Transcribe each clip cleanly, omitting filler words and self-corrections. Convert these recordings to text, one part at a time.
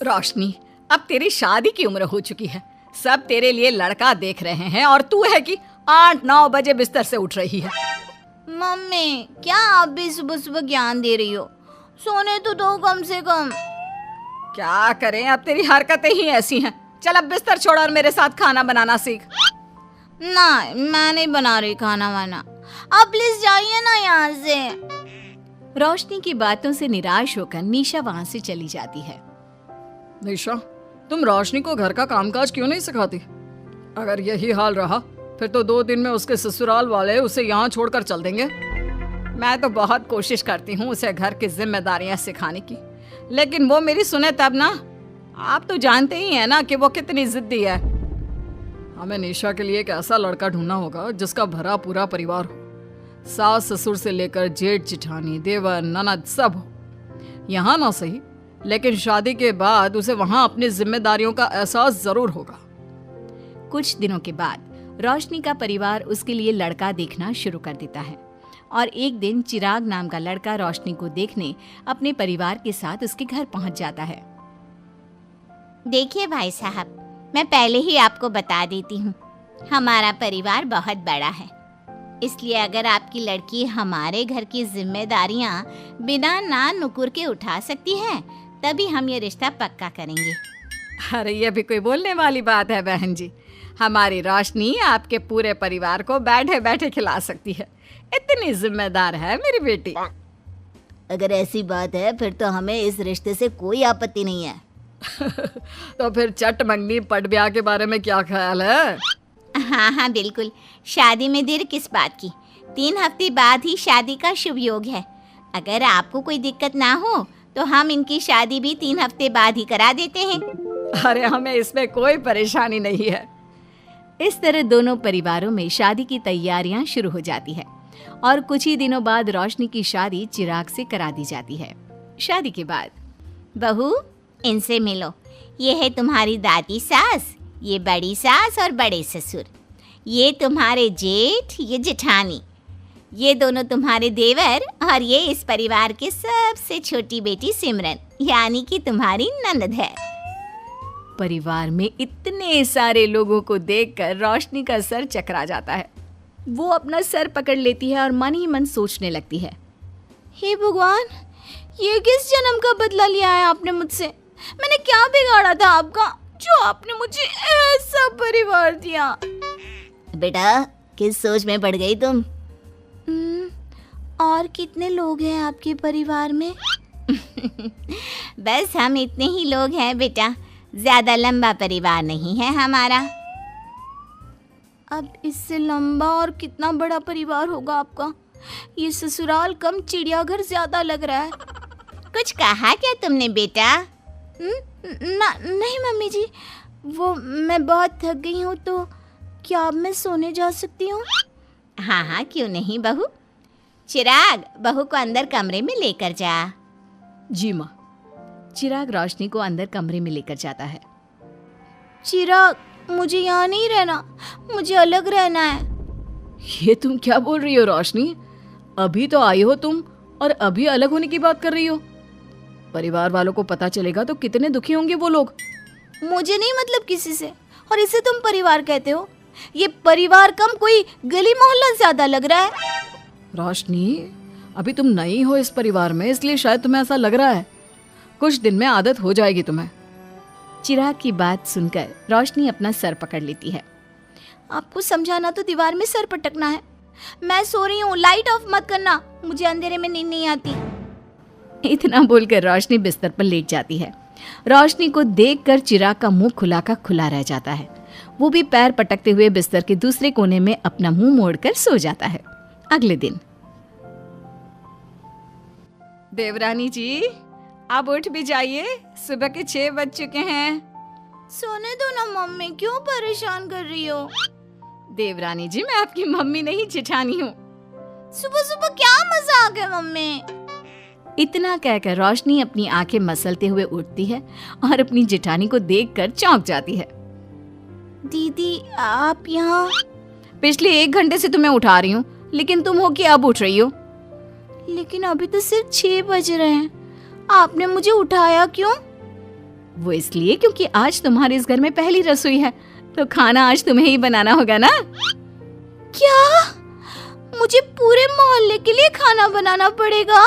रोशनी, अब तेरी शादी की उम्र हो चुकी है। सब तेरे लिए लड़का देख रहे हैं और तू है कि 8-9 बजे बिस्तर से उठ रही है। मम्मी, क्या आप भी सुबह सुबह ज्ञान दे रही हो? सोने तो दो कम से कम। क्या करें, अब तेरी हरकतें ही ऐसी हैं। चल अब बिस्तर छोड़ और मेरे साथ खाना बनाना सीख। ना, मैं नहीं बना रही खाना वाना। आप प्लीज जाइए ना यहाँ से। रोशनी की बातों से निराश होकर निशा वहाँ से चली जाती है। निशा, तुम रोशनी को घर का कामकाज क्यों नहीं सिखाती? अगर यही हाल रहा फिर तो 2 दिन में उसके ससुराल वाले उसे यहाँ छोड़कर चल देंगे। मैं तो बहुत कोशिश करती हूँ उसे घर की जिम्मेदारियाँ सिखाने की, लेकिन वो मेरी सुने तब ना। आप तो जानते ही हैं ना कि वो कितनी जिद्दी है। हमें निशा के लिए एक ऐसा लड़का ढूंढना होगा जिसका भरा पूरा परिवार हो। सास ससुर से लेकर जेठ जिठानी देवर ननद सब हो। यहाँ ना सही, लेकिन शादी के बाद उसे वहाँ अपनी जिम्मेदारियों का एहसास जरूर होगा। कुछ दिनों के बाद रोशनी का परिवार उसके लिए लड़का देखना शुरू कर देता है और एक दिन चिराग नाम का लड़का रोशनी को देखने अपने परिवार के साथ उसके घर पहुंच जाता है। देखिए भाई साहब, मैं पहले ही आपको बता देती हूँ, हमारा परिवार बहुत बड़ा है, इसलिए अगर आपकी लड़की हमारे घर की जिम्मेदारियाँ बिना ना नुकुर के उठा सकती है तभी हम ये रिश्ता पक्का करेंगे। अरे ये भी कोई बोलने वाली बात है बहन जी। हमारी रोशनी आपके पूरे परिवार को बैठे बैठे खिला सकती है। इतनी जिम्मेदार है मेरी बेटी। अगर ऐसी बात है फिर तो हमें इस रिश्ते से कोई आपत्ति नहीं है। तो फिर चट मंगनी पट ब्याह के बारे में क्या ख्याल है? हाँ हाँ बिल्कुल, शादी में देर किस बात की। 3 हफ्ते बाद ही शादी का शुभ योग है। अगर आपको कोई दिक्कत ना हो तो हम इनकी शादी भी 3 हफ्ते बाद ही करा देते हैं। अरे हमें इसमें कोई परेशानी नहीं है। इस तरह दोनों परिवारों में शादी की तैयारियां शुरू हो जाती है और कुछ ही दिनों बाद रोशनी की शादी चिराग से करा दी जाती है। शादी के बाद, बहू इनसे मिलो, ये है तुम्हारी दादी सास, ये बड़ी सास और बड़े ससुर, ये तुम्हारे जेठ, ये जेठानी, ये दोनों तुम्हारे देवर और ये इस परिवार की सबसे छोटी बेटी सिमरन, यानी कि तुम्हारी ननद है। परिवार में इतने सारे लोगों को देखकर रोशनी का सर चकरा जाता है। वो अपना सर पकड़ लेती है और मन ही मन सोचने लगती है, हे भगवान, ये किस जन्म का बदला लिया है आपने मुझसे? मैंने क्या बिगाड़ा था आपका जो आपने मुझे ऐसा परिवार दिया? बेटा, किस सोच में पड़ गई तुम? और कितने लोग हैं आपके परिवार में? बस हम इतने ही लोग हैं बेटा, ज्यादा लंबा परिवार नहीं है हमारा। अब इससे लंबा और कितना बड़ा परिवार होगा आपका? ये ससुराल कम चिड़ियाघर ज्यादा लग रहा है। कुछ कहा क्या तुमने बेटा? नहीं मम्मी जी, वो मैं बहुत थक गई हूँ, तो क्या अब मैं सोने जा सकती हूँ? हाँ हाँ क्यों नहीं बहू। चिराग, बहू को अंदर कमरे में लेकर जा। जी माँ। चिराग रोशनी को अंदर कमरे में लेकर जाता है। चिराग, मुझे यहाँ नहीं रहना, मुझे अलग रहना है। ये तुम क्या बोल रही हो रोशनी? अभी तो आई हो तुम और अभी अलग होने की बात कर रही हो। परिवार वालों को पता चलेगा तो कितने दुखी होंगे वो लोग। मुझे नहीं मतलब किसी से, और इसे तुम परिवार कहते हो? ये परिवार कम कोई गली मोहल्ला ज्यादा लग रहा है। रोशनी, अभी तुम नई हो इस परिवार में, इसलिए शायद तुम्हें ऐसा लग रहा है। कुछ दिन में आदत हो जाएगी तुम्हें। चिराग की बात सुनकर रोशनी अपना सर पकड़ लेती है। आपको समझाना तो दीवार में सर पटकना है। मैं सो रही हूँ, लाइट ऑफ मत करना, मुझे अंधेरे में नींद नहीं आती। इतना बोलकर रोशनी बिस्तर पर लेट जाती है। रोशनी को देखकर चिराग का मुंह खुला का खुला रह जाता है। वो भी पैर पटकते हुए बिस्तर के दूसरे कोने में अपना मुंह मोड़कर सो जाता है। अगले दिन, देवरानी जी, आप उठ भी जाइए, सुबह के 6 बज चुके हैं। सोने दो ना मम्मी, क्यों परेशान कर रही हो? देवरानी जी, मैं आपकी मम्मी नहीं जेठानी हूँ। सुबह सुबह क्या मजाक है मम्मी? इतना कहकर रोशनी अपनी आंखें मसलते हुए उठती है और अपनी जेठानी को देखकर चौंक जाती है। दीदी, आप यहाँ? पिछले 1 घंटे से तुम्हें उठा रही हूँ, लेकिन तुम हो कि अब उठ रही हो? लेकिन अभी तो सिर्फ 6 बज रहे हैं, आपने मुझे उठाया क्यों? वो इसलिए क्योंकि आज तुम्हारे इस घर में पहली रसोई है, तो खाना आज तुम्हें ही बनाना होगा ना। क्या मुझे पूरे मोहल्ले के लिए खाना बनाना पड़ेगा?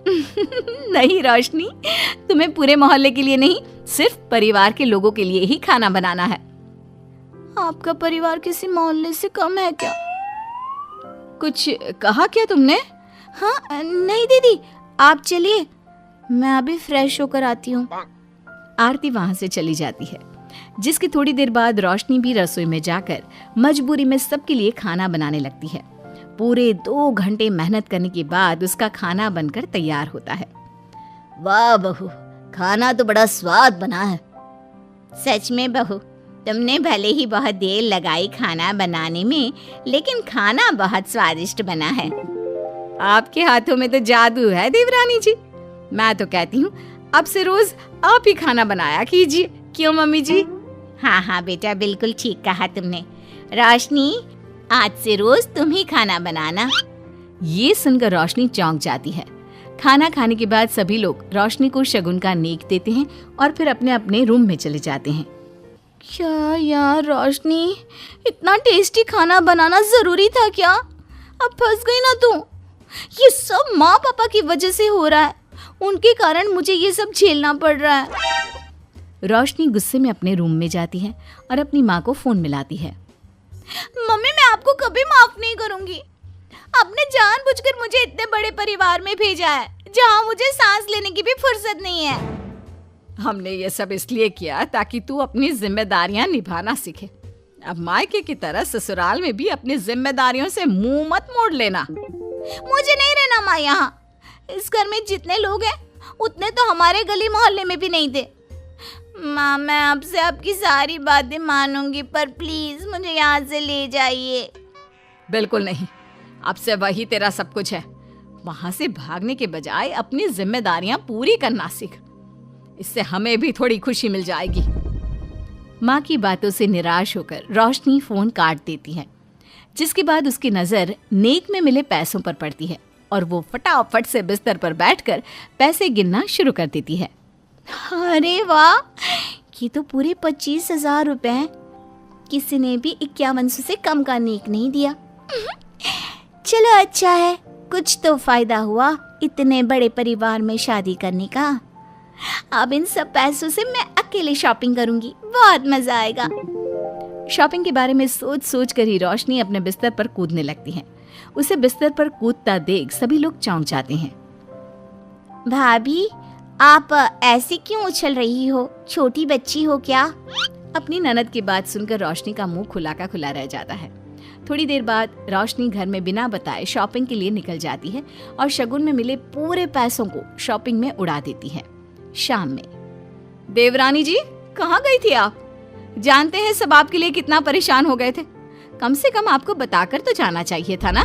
नहीं रोशनी, तुम्हें पूरे मोहल्ले के लिए नहीं, सिर्फ परिवार के लोगों के लिए ही खाना बनाना है। आपका परिवार किसी मोहल्ले से कम है क्या? कुछ कहा क्या तुमने? हाँ नहीं दीदी, आप चलिए, मैं अभी फ्रेश होकर आती हूँ। आरती वहां से चली जाती है, जिसकी थोड़ी देर बाद रोशनी भी रसोई में जाकर मजबूरी में सबके लिए खाना बनाने लगती है। पूरे 2 घंटे मेहनत करने के बाद उसका खाना बनकर तैयार होता है। वाह बहू, खाना तो बड़ा स्वाद बना है। सच में बहू, तुमने भले ही बहुत देर लगाई खाना बनाने में, लेकिन खाना बहुत स्वादिष्ट बना है। आपके हाथों में तो जादू है देवरानी जी। मैं तो कहती हूँ अब से रोज आप ही खाना बनाया कीजिए, क्यों मम्मी जी? हाँ हाँ बेटा, बिल्कुल ठीक कहा तुमने। रोशनी, आज से रोज तुम ही खाना बनाना। ये सुनकर रोशनी चौंक जाती है। खाना खाने के बाद सभी लोग रोशनी को शगुन का नेक देते हैं और फिर अपने अपने रूम में चले जाते हैं। क्या यार रोशनी, इतना टेस्टी खाना बनाना जरूरी था क्या? अब फंस गई ना तू। ये सब माँ पापा की वजह से हो रहा है, उनके कारण मुझे ये सब झेलना पड़ रहा है। रोशनी गुस्से में अपने रूम में जाती है और अपनी माँ को फोन मिलाती है। मम्मी, मैं आपको कभी माफ नहीं करूंगी। आपने जानबूझकर मुझे इतने बड़े परिवार में भेजा है, जहाँ मुझे सांस लेने की भी फुर्सत नहीं है। हमने ये सब इसलिए किया ताकि तू अपनी जिम्मेदारियां निभाना सीखे। अब मायके की तरह ससुराल में भी अपनी जिम्मेदारियों से मुंह मत मोड़ लेना। मुझे नहीं रहना माँ यहाँ। इस घर में जितने लोग हैं उतने तो हमारे गली मोहल्ले में भी नहीं थे। माँ, मैं आपसे आपकी सारी बातें मानूंगी, पर प्लीज मुझे यहाँ से ले जाइए। बिल्कुल नहीं, अब से वही तेरा सब कुछ है। वहां से भागने के बजाय अपनी जिम्मेदारियां पूरी करना सीख, इससे हमें भी थोड़ी खुशी मिल जाएगी। माँ की बातों से निराश होकर रोशनी फोन काट देती है, जिसके बाद उसकी नजर नेक में मिले पैसों पर पड़ती है और वो फटाफट से बिस्तर पर बैठकर पैसे गिनना शुरू कर देती है। अरे वाह, ये तो पूरे 25,000 रुपए हैं। किसी ने भी 5100 से कम का नेक नहीं दिया। चलो अच्छा है, कुछ तो फायदा हुआ इतने बड़े परिवार में शादी करने का। अब इन सब पैसों से मैं अकेले शॉपिंग करूंगी, बहुत मजा आएगा। शॉपिंग के बारे में सोच सोच कर ही रोशनी अपने बिस्तर पर कूदने लगती है। उसे बिस्तर पर कूदता देख सभी लोग चौंक जाते हैं। भाभी, आप ऐसे क्यों उछल रही हो? छोटी बच्ची हो क्या? अपनी ननद की बात सुनकर रोशनी का मुंह खुला का खुला रह जाता है। थोड़ी देर बाद रोशनी घर में बिना बताए शॉपिंग के लिए निकल जाती है और शगुन में मिले पूरे पैसों को शॉपिंग में उड़ा देती है। शाम में, देवरानी जी कहाँ गई थी आप? जानते हैं सब आपके लिए कितना परेशान हो गए थे, कम से कम आपको बताकर तो जाना चाहिए था ना।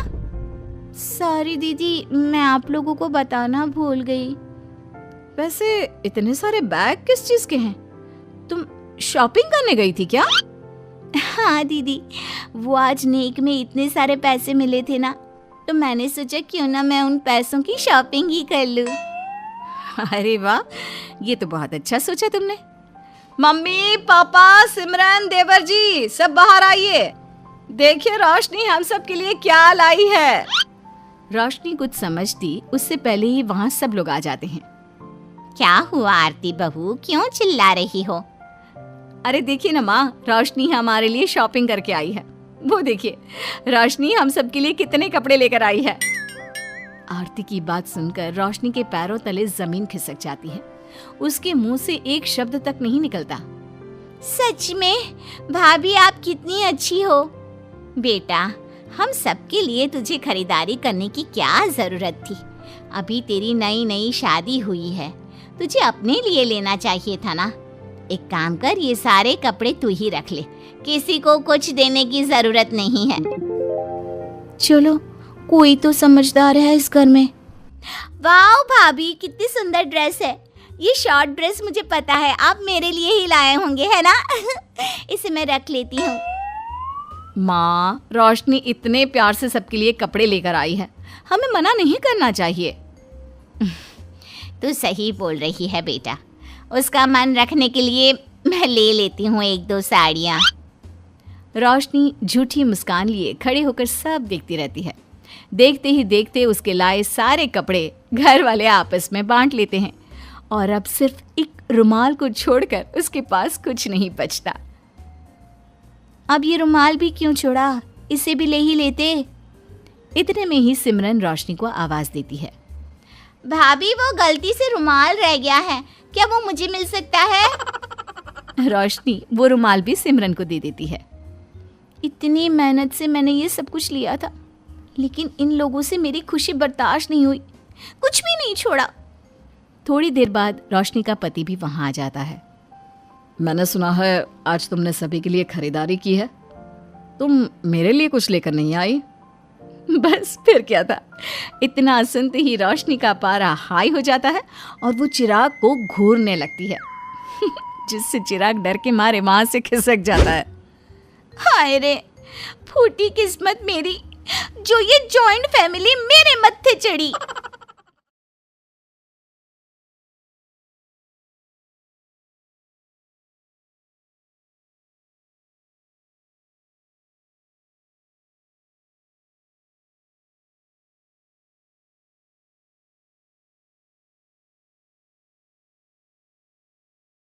सॉरी दीदी, मैं आप लोगों को बताना भूल गई। वैसे इतने सारे बैग किस चीज के हैं? तुम शॉपिंग करने गई थी क्या? हाँ दीदी, वो आज नेक में इतने सारे पैसे मिले थे ना, तो मैंने सोचा क्यों ना मैं उन पैसों की शॉपिंग ही कर लूं। अरे वाह, ये तो बहुत अच्छा सोचा तुमने। मम्मी, पापा, सिमरन, देवर जी, सब बाहर आइए। देखिए रोशनी हम सब के लिए क्या लाई है। रोशनी कुछ समझती उससे पहले ही वहाँ सब लोग आ जाते हैं। क्या हुआ आरती बहू, क्यों चिल्ला रही हो? अरे देखिए ना माँ, रोशनी हमारे लिए शॉपिंग करके आई है। वो देखिए, रोशनी हम सब के लिए कितने कपड़े लेकर आई है। आरती की बात सुनकर रोशनी के पैरों तले जमीन खिसक जाती है। उसके मुंह से एक शब्द तक नहीं निकलता। सच में भाभी, आप कितनी अच्छी हो। बेटा, हम सबके लिए तुझे खरीदारी करने की क्या जरूरत थी? अभी तेरी नई नई शादी हुई है, तुझे अपने लिए लेना चाहिए था ना। एक काम कर, ये सारे कपड़े तू ही रख ले, किसी को कुछ देने की जरूरत नहीं है। चलो, कोई तो समझदार है इस घर में। वाह भाभी, कितनी सुंदर ड्रेस है। ये शॉर्ट ड्रेस मुझे पता है आप मेरे लिए ही लाए होंगे, है ना? इसे मैं रख लेती हूँ। माँ, रोशनी इतने प्यार से सबके लिए कपड़े लेकर आई है, हमें मना नहीं करना चाहिए। तू सही बोल रही है बेटा, उसका मन रखने के लिए मैं ले लेती हूँ 1-2 साड़ियाँ। रोशनी झूठी मुस्कान लिए खड़े होकर सब देखती रहती है। देखते ही देखते उसके लाए सारे कपड़े घर वाले आपस में बांट लेते हैं और अब सिर्फ एक रुमाल को छोड़कर उसके पास कुछ नहीं बचता। अब ये रुमाल भी क्यों छोड़ा, इसे भी ले ही लेते। इतने में ही सिमरन रोशनी को आवाज देती है। भाभी, वो गलती से रुमाल रह गया है, क्या वो मुझे मिल सकता है? रोशनी वो रुमाल भी सिमरन को दे देती है। इतनी मेहनत से मैंने ये सब कुछ लिया था, लेकिन इन लोगों से मेरी खुशी बर्दाश्त नहीं हुई, कुछ भी नहीं छोड़ा। थोड़ी देर बाद रोशनी का पति भी वहां आ जाता है। मैंने सुना है आज तुमने सभी के लिए खरीदारी की है। तुम मेरे लिए कुछ लेकर नहीं आई? बस फिर क्या था, इतना सुनते ही रोशनी का पारा हाई हो जाता है और वो चिराग को घूरने लगती है जिससे चिराग डर के मारे वहां से खिसक जाता है। हाय रे, फूटी किस्मत मेरी, जो ये जॉइंट फैमिली मेरे मत्थे चढ़ी।